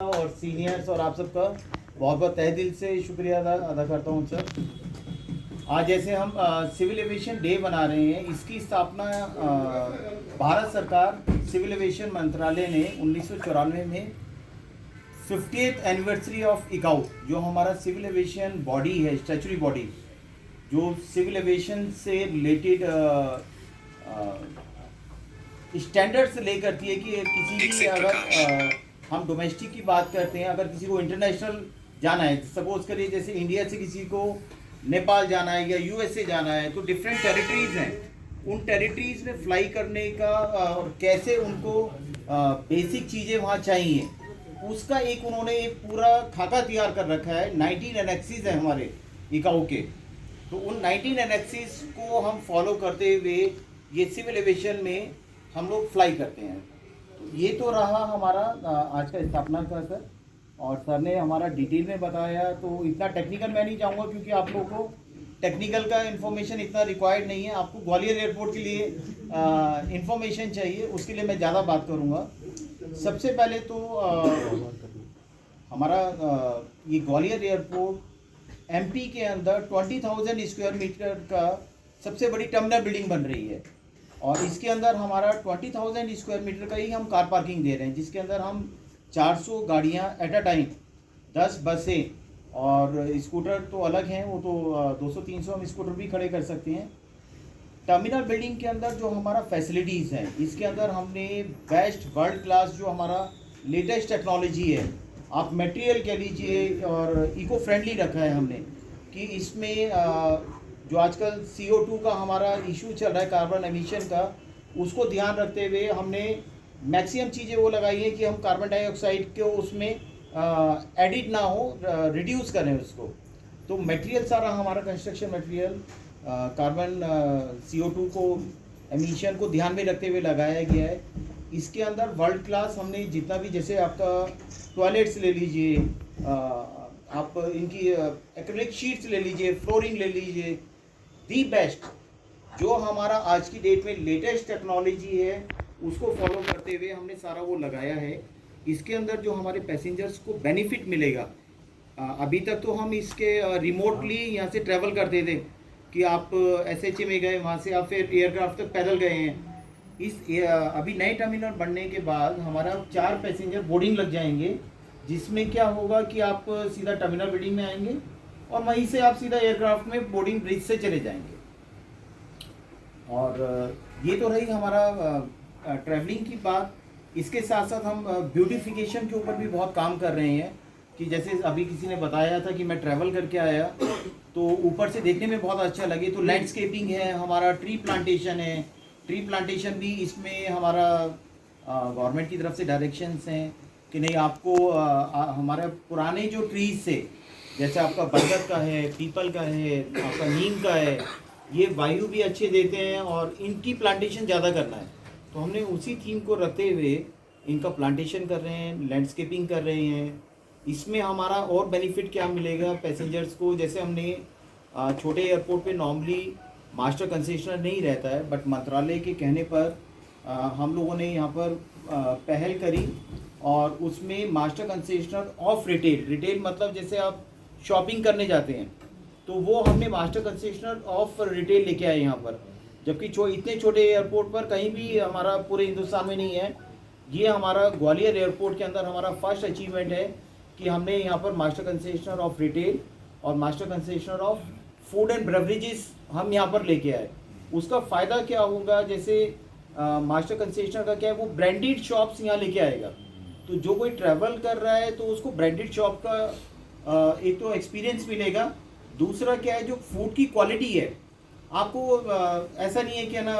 और सीनियर्स और आप सबका बहुत बहुत तहे दिल से शुक्रिया अदा करता हूँ सर। आज जैसे हम सिविल एविएशन डे बना रहे हैं, इसकी स्थापना भारत सरकार सिविल एविएशन मंत्रालय ने 1994 में 50th एनिवर्सरी ऑफ इकाउ, जो हमारा सिविल एविएशन बॉडी है, स्टैचुरी बॉडी, जो सिविल एविएशन से रिलेटेड स्टैंडर्ड्स ले करती है कि किसी की अगर हम डोमेस्टिक की बात करते हैं, अगर किसी को इंटरनेशनल जाना है, सपोज करिए जैसे इंडिया से किसी को नेपाल जाना है या यूएसए जाना है, तो डिफरेंट टेरिटरीज हैं, उन टेरिटरीज में फ्लाई करने का और कैसे उनको बेसिक चीज़ें वहाँ चाहिए, उसका एक उन्होंने एक पूरा खाका तैयार कर रखा है। 19 एनेक्सिस है हमारे इकाऊ के, तो उन 19 एनेक्सिस को हम फॉलो करते हुए ये सिविल एविएशन में हम लोग फ्लाई करते हैं। तो ये तो रहा हमारा आज का स्थापना का सर, और सर ने हमारा डिटेल में बताया, तो इतना टेक्निकल मैं नहीं चाहूँगा क्योंकि आप लोगों को टेक्निकल का इन्फॉर्मेशन इतना रिक्वायर्ड नहीं है। आपको ग्वालियर एयरपोर्ट के लिए इन्फॉर्मेशन चाहिए, उसके लिए मैं ज़्यादा बात करूँगा। सबसे पहले तो हमारा ये ग्वालियर एयरपोर्ट एमपी के अंदर 20,000 स्क्वायर मीटर का सबसे बड़ी टर्मिनल बिल्डिंग बन रही है, और इसके अंदर हमारा 20,000 स्क्वायर मीटर का ही हम कार पार्किंग दे रहे हैं, जिसके अंदर हम 400 गाड़ियाँ एट अ टाइम, 10 बसें और स्कूटर तो अलग हैं, वो तो 200-300 हम स्कूटर भी खड़े कर सकते हैं। टर्मिनल बिल्डिंग के अंदर जो हमारा फैसिलिटीज़ हैं, इसके अंदर हमने बेस्ट वर्ल्ड क्लास जो हमारा लेटेस्ट टेक्नोलॉजी है, आप मटेरियल कह लीजिए, और इको फ्रेंडली रखा है हमने, कि इसमें जो आजकल CO2 का हमारा इशू चल रहा है, कार्बन एमिशन का, उसको ध्यान रखते हुए हमने मैक्सिमम चीज़ें वो लगाई हैं कि हम कार्बन डाइऑक्साइड को उसमें एडिट ना हो, रिड्यूस करें उसको। तो मटेरियल सारा हमारा कंस्ट्रक्शन मटेरियल कार्बन CO2 को एमिशन को ध्यान में रखते हुए लगाया गया है। इसके अंदर वर्ल्ड क्लास हमने जितना भी, जैसे आपका टॉयलेट्स ले लीजिए, आप इनकी एक्रिलिक शीट्स ले लीजिए, फ्लोरिंग ले लीजिए, दी बेस्ट जो हमारा आज की डेट में लेटेस्ट टेक्नोलॉजी है उसको फॉलो करते हुए हमने सारा वो लगाया है। इसके अंदर जो हमारे पैसेंजर्स को बेनिफिट मिलेगा, अभी तक तो हम इसके रिमोटली यहाँ से ट्रैवल करते थे कि आप SHA में गए, वहाँ से आप फिर एयरक्राफ्ट तक पैदल गए हैं। अभी नए टर्मिनल बनने के बाद हमारा 4 पैसेंजर बोर्डिंग लग जाएंगे, जिसमें क्या होगा कि आप सीधा टर्मिनल बिल्डिंग में आएंगे और वहीं से आप सीधा एयरक्राफ्ट में बोर्डिंग ब्रिज से चले जाएंगे। और ये तो रही हमारा ट्रैवलिंग की बात। इसके साथ साथ हम ब्यूटिफिकेशन के ऊपर भी बहुत काम कर रहे हैं, कि जैसे अभी किसी ने बताया था कि मैं ट्रैवल करके आया तो ऊपर से देखने में बहुत अच्छा लगे, तो लैंडस्केपिंग है हमारा, ट्री प्लांटेशन है, ट्री प्लांटेशन भी इसमें हमारा गवर्नमेंट की तरफ से डायरेक्शंस हैं कि नहीं, आपको हमारे पुराने जो ट्रीज से, जैसे आपका बरगद का है, पीपल का है, आपका नीम का है, ये वायु भी अच्छे देते हैं और इनकी प्लांटेशन ज़्यादा करना है। तो हमने उसी थीम को रखते हुए इनका प्लांटेशन कर रहे हैं, लैंडस्केपिंग कर रहे हैं। इसमें हमारा और बेनिफिट क्या मिलेगा पैसेंजर्स को, जैसे हमने छोटे एयरपोर्ट पे नॉर्मली मास्टर कंसेशनर नहीं रहता है, बट मंत्रालय के कहने पर हम लोगों ने यहाँ पर पहल करी और उसमें मास्टर कंसेशनर ऑफ रिटेल मतलब जैसे आप शॉपिंग करने जाते हैं, तो वो हमने मास्टर कंसेशनर ऑफ रिटेल लेके आए यहाँ पर, जबकि इतने छोटे एयरपोर्ट पर कहीं भी हमारा पूरे हिंदुस्तान में नहीं है। ये हमारा ग्वालियर एयरपोर्ट के अंदर हमारा फर्स्ट अचीवमेंट है कि हमने यहाँ पर मास्टर कंसेशनर ऑफ रिटेल और master concessionaire of food and beverages हम यहाँ पर लेके आए। उसका फ़ायदा क्या होगा, जैसे मास्टर कंसेशनर का क्या है, वो ब्रांडेड शॉप्स यहाँ लेके आएगा, तो जो कोई ट्रैवल कर रहा है तो उसको ब्रांडेड शॉप का एक तो एक्सपीरियंस मिलेगा। दूसरा क्या है, जो फूड की क्वालिटी है, आपको ऐसा नहीं है कि ना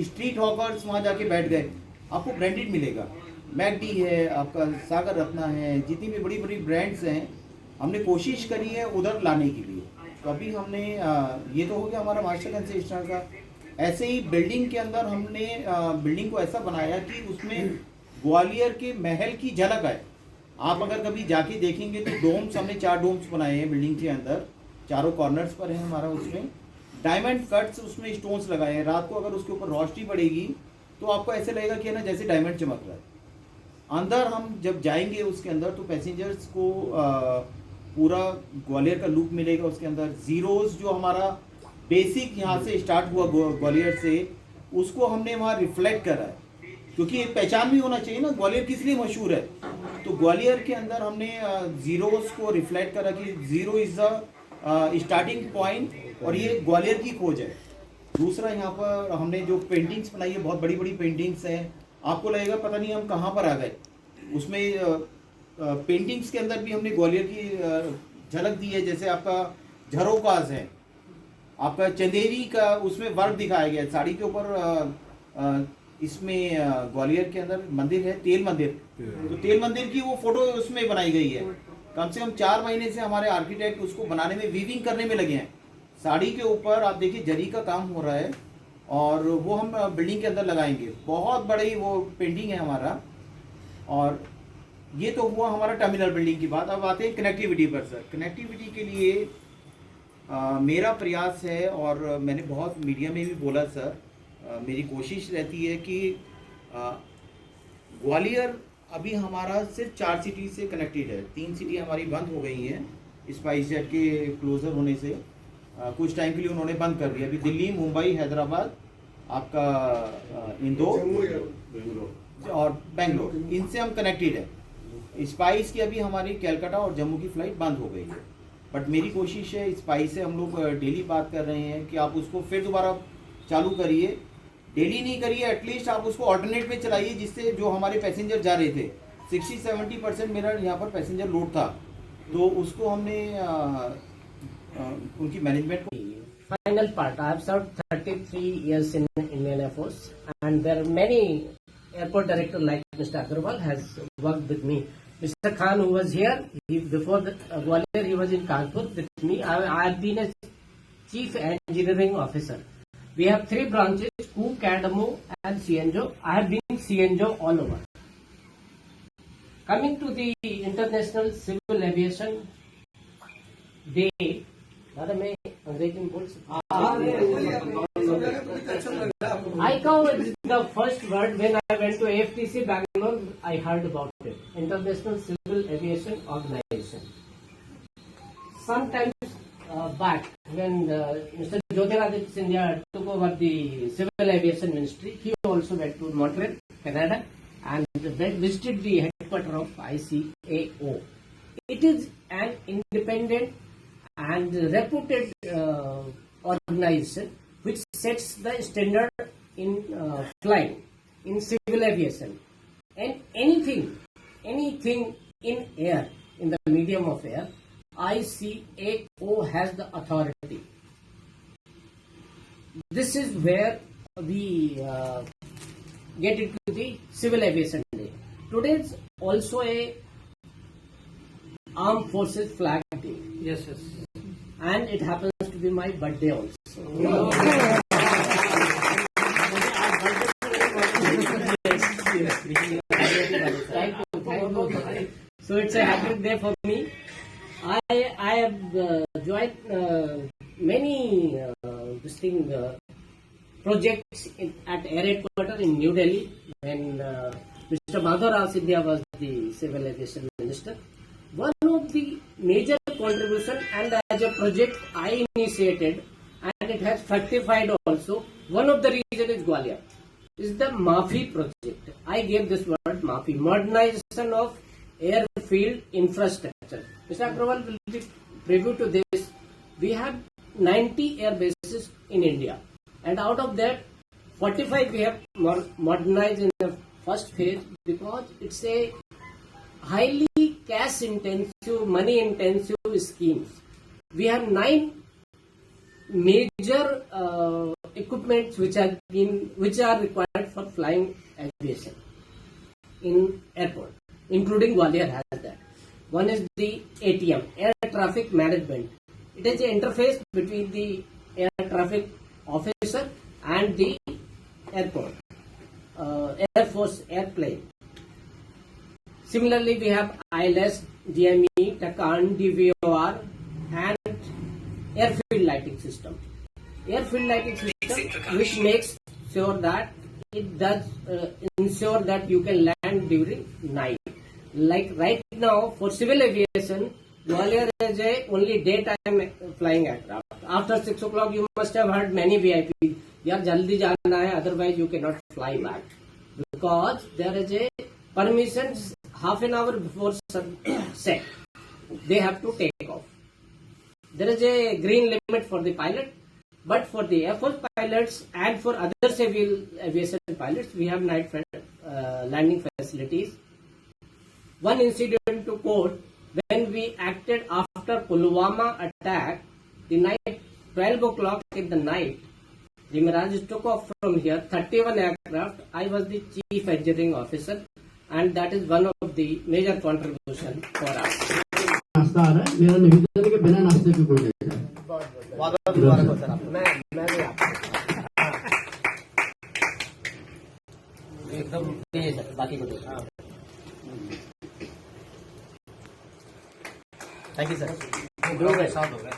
स्ट्रीट हॉकर्स वहाँ जाके बैठ गए, आपको ब्रांडेड मिलेगा। मैकडी है, आपका सागर रत्ना है, जितनी भी बड़ी बड़ी ब्रांड्स हैं हमने कोशिश करी है उधर लाने के लिए। तो अभी हमने ये तो हो गया हमारा मास्टर कंसेशनर का। ऐसे ही बिल्डिंग के अंदर हमने बिल्डिंग को ऐसा बनाया कि उसमें ग्वालियर के महल की झलक है। आप अगर कभी जाके देखेंगे तो डोम्स, हमने 4 डोम्स बनाए हैं बिल्डिंग के अंदर, चारों कॉर्नर्स पर है हमारा, उसमें डायमंड कट्स, उसमें स्टोन्स लगाए हैं। रात को अगर उसके ऊपर रोशनी पड़ेगी तो आपको ऐसे लगेगा कि है ना जैसे डायमंड चमक रहा है। अंदर हम जब जाएंगे उसके अंदर तो पैसेंजर्स को पूरा ग्वालियर का लुक मिलेगा। उसके अंदर जीरोज जो हमारा बेसिक यहाँ से स्टार्ट हुआ ग्वालियर से, उसको हमने वहाँ रिफ्लेक्ट करा है, क्योंकि एक पहचान भी होना चाहिए ना, ग्वालियर किस लिए मशहूर है। तो ग्वालियर के अंदर हमने जीरोस को रिफ्लेक्ट करा कि zero is the starting point और ये ग्वालियर की खोज है। दूसरा यहाँ पर हमने जो पेंटिंग्स बनाई है, बहुत बड़ी बड़ी पेंटिंग्स हैं, आपको लगेगा पता नहीं हम कहाँ पर आ गए। उसमें पेंटिंग्स के अंदर भी हमने ग्वालियर की झलक दी है। जैसे आपका झरोकाज है, आपका चंदेरी का उसमें वर्क दिखाया गया है साड़ी के ऊपर। इसमें ग्वालियर के अंदर मंदिर है तेल मंदिर, तो तेल मंदिर की वो फोटो उसमें बनाई गई है। कम से कम 4 महीने से हमारे आर्किटेक्ट उसको बनाने में, वीविंग करने में लगे हैं। साड़ी के ऊपर आप देखिए जरी का काम हो रहा है और वो हम बिल्डिंग के अंदर लगाएंगे। बहुत बड़ी वो पेंटिंग है हमारा। और ये तो हुआ हमारा टर्मिनल बिल्डिंग की बात। अब आते हैं कनेक्टिविटी पर। सर, कनेक्टिविटी के लिए मेरा प्रयास है और मैंने बहुत मीडिया में भी बोला सर, मेरी कोशिश रहती है कि ग्वालियर अभी हमारा सिर्फ 4 सिटी से कनेक्टेड है। 3 सिटी हमारी बंद हो गई हैं स्पाइस जेट के क्लोजर होने से। कुछ टाइम के लिए उन्होंने बंद कर दिया। अभी दिल्ली, मुंबई, हैदराबाद, आपका इंदौर और बेंगलोर, इनसे हम कनेक्टेड है। स्पाइस की अभी हमारी कलकत्ता और जम्मू की फ़्लाइट बंद हो गई है। बट मेरी कोशिश है, स्पाइस से हम लोग डेली बात कर रहे हैं कि आप उसको फिर दोबारा चालू करिए। डेली नहीं करिए, एटलीस्ट आप उसको ऑल्टरनेट पे चलाइए, जिससे जो हमारे पैसेंजर जा रहे थे 60-70% मेरा यहाँ पर पैसेंजर लोड था, तो उसको हमने उनकी मैनेजमेंट को। Final part. I have served 33 years in Indian Air Force, and there are many airport director like Mr. Agarwal has worked with me. Mr. Khan, who was here, before Gwalior, he was in Kanpur with me. I have been a chief engineering officer. We have 3 branches: Ku, Cadamo, and CNJO. I have been CNJO all over. Coming to the International Civil Aviation Day. दादा मैं अंग्रेजी में बोल सकता हूँ। I call it the first word when I went to AFTC Bangalore. I heard about it, International Civil Aviation Organization. Sometimes back when Mr. Jyotiraditya Scindia took over the Civil Aviation Ministry, he also went to Montreal, Canada, and visited the headquarters of ICAO. It is an independent and reputed organization which sets the standard in flying, in civil aviation, and anything in air, in the medium of air. ICAO has the authority. This is where we get into the Civil Aviation Day. Today is also a Armed Forces Flag Day. Yes. And it happens to be my birthday also. Thank you. So it's a happy day for me. I have joined many projects at Air Headquarters in New Delhi when Mr. Madhav Rao Scindia was the Civil Aviation Minister. One of the major contribution, and as a project I initiated, and it has fructified also. One of the reason is Gwalior, is the MAFI project. I gave this word MAFI, modernization of airfield infrastructure. Mr. Agrawal will be preview to this. We have 90 air bases in India, and out of that 45 we have modernized in the first phase, because it's a highly cash intensive, money intensive schemes. We have 9 major equipments which are required for flying aviation in airport, including Gwalior has that. One is the ATM, Air Traffic Management. It is an interface between the air traffic officer and the airport, Air Force airplane. Similarly, we have ILS, DME, TACAN, DVOR, and airfield lighting system. Airfield lighting system which makes sure that it does ensure that you can land during night. Like right now, for civil aviation, Gwalior is a only daytime flying aircraft. After 6 o'clock, you must have heard many VIP. यार जल्दी जाना है, otherwise you cannot fly back because there is a permission half an hour before set. They have to take off. There is a green limit for the pilot, but for the Air Force pilots and for other civil aviation pilots, we have night landing facilities. One incident to quote: when we acted after Pulwama attack, the night 12 o'clock in the night, the Mirage took off from here, 31 aircraft. I was the chief engineering officer, and that is one of the major contribution for us. नाश्ता आ रहा है, मेरा निवेदन है कि बिना नाश्ते के कोई नहीं जाए। मैं भी आपको एकदम तेज है, बाकी को थैंक यू सर। दो गए, 7 हो गए।